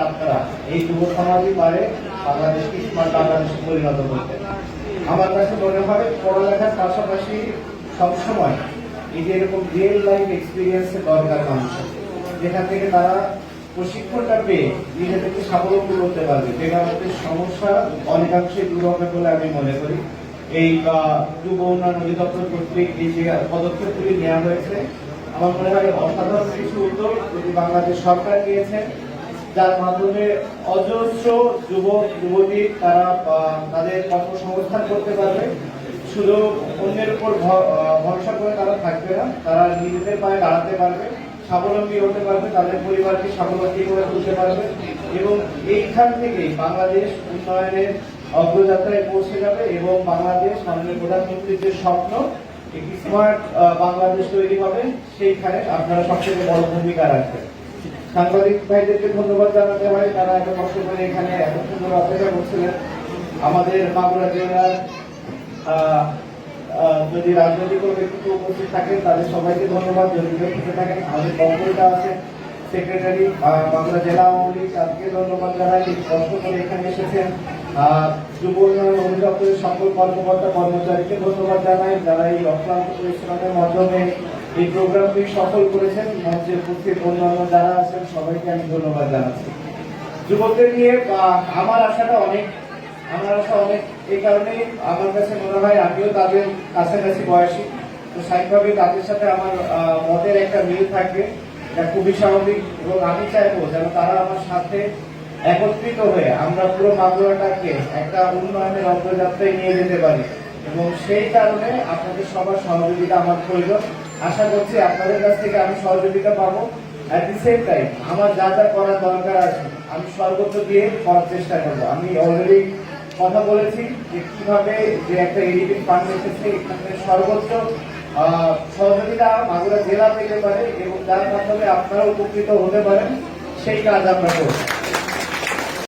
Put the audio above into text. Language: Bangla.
আপনারা এই যুব সমাজই পারে বাংলাদেশকে স্মার্ট বাংলাদেশে পরিণত করতে। আমার কাছে মনে হয় পড়ালেখার পাশাপাশি সবসময় এই যে এরকম রিয়েল লাইফ এক্সপিরিয়েন্সের দরকার মানুষের, যেখান থেকে তারা প্রশিক্ষণটা পেয়ে নিজেদেরকে স্বাবলম্বী করতে পারবে। বেকারত্বের সমস্যা অনেকাংশে দূর হবে বলে আমি মনে করি। এই যুব উন্নয়ন অধিদপ্তর কর্তৃক এই যে পদক্ষেপগুলি নেওয়া হয়েছে, আমার মনে হয় অসাধারণ কিছু উদ্যোগ যদি বাংলাদেশ সরকার নিয়েছে, যার মাধ্যমে অজস্র যুবক যুবতী তারা তাদের কর্মসংস্থান করতে পারবে। শুধু অন্যের উপর ভরসা করে তারা থাকবে না, তারা নিজেদের পায়ে দাঁড়াতে পারবে, স্বাবলম্বী হতে পারবে, তাদের পরিবারকে স্বাবলম্বী করে তুলতে পারবে এবং এইখান থেকেই বাংলাদেশ উন্নয়নের অগ্রযাত্রায় পৌঁছে যাবে এবং বাংলাদেশ মাননীয় প্রধানমন্ত্রীর যে স্বপ্ন একটি স্মার্ট বাংলাদেশ তৈরি হবে, সেইখানে আপনারা সবথেকে বড় ভূমিকা রাখবেন। সাংবাদিক ভাইদেরকে ধন্যবাদ জানাতে হয়, তারা এত কষ্ট করে এখানে এত সুন্দর অপেক্ষা করছিলেন। আমাদের মাগুরা জেলার যদি রাজনৈতিক ব্যক্তিত্ব উপস্থিত থাকেন তাদের সবাইকে ধন্যবাদ। যদি উপস্থিত থাকেন আমাদের বঙ্গটা আছে সেক্রেটারি মাগুরা জেলা আওয়ামী লীগ, তাদেরকে ধন্যবাদ জানাই, কষ্ট করে এখানে এসেছেন। যুব উন্নয়ন অধিদপ্তরের সকল কর্মকর্তা কর্মচারীকে ধন্যবাদ জানাই, যারা এই অক্লান্ত পরিশ্রমের মাধ্যমে এই প্রোগ্রামটি সফল করেছেন। মঞ্চে উপস্থিত অন্যান্য যারা আছেন সবাইকে আমি ধন্যবাদ জানাচ্ছি। যুবকদের নিয়ে আমার আশা অনেক, এই কারণেই আমার কাছে মনে হয় আমিও তাদের কাছাকাছি বয়সী, তো স্বাভাবিকভাবে তাদের সাথে আমার মতের একটা মিল থাকবে, এটা খুবই স্বাভাবিক এবং আমি চাইবো যেন তারা আমার সাথে একত্রিত হয়ে আমরা পুরো মাগুরাটাকে একটা উন্নয়নের অগ্রযাত্রায় নিয়ে যেতে পারি এবং সেই কারণে আপনাদের সবার সহযোগিতা আমার প্রয়োজন। আশা করছি আপনাদের কাছ থেকে আমি সহযোগিতা পাবো। অ্যাট দি সেম টাইম আমার যা যা করার দরকার আছে আমি সর্বোচ্চ দিয়ে করার চেষ্টা করবো। আমি অলরেডি কথা বলেছি যে কিভাবে যে একটা এডিটিং ফান্ড এসেছে, এখানে সর্বোচ্চ সহযোগিতা মাগুরা জেলা পেতে পারে এবং যার মাধ্যমে আপনারা উপকৃত হতে পারেন, সেই কাজ আমরা করব।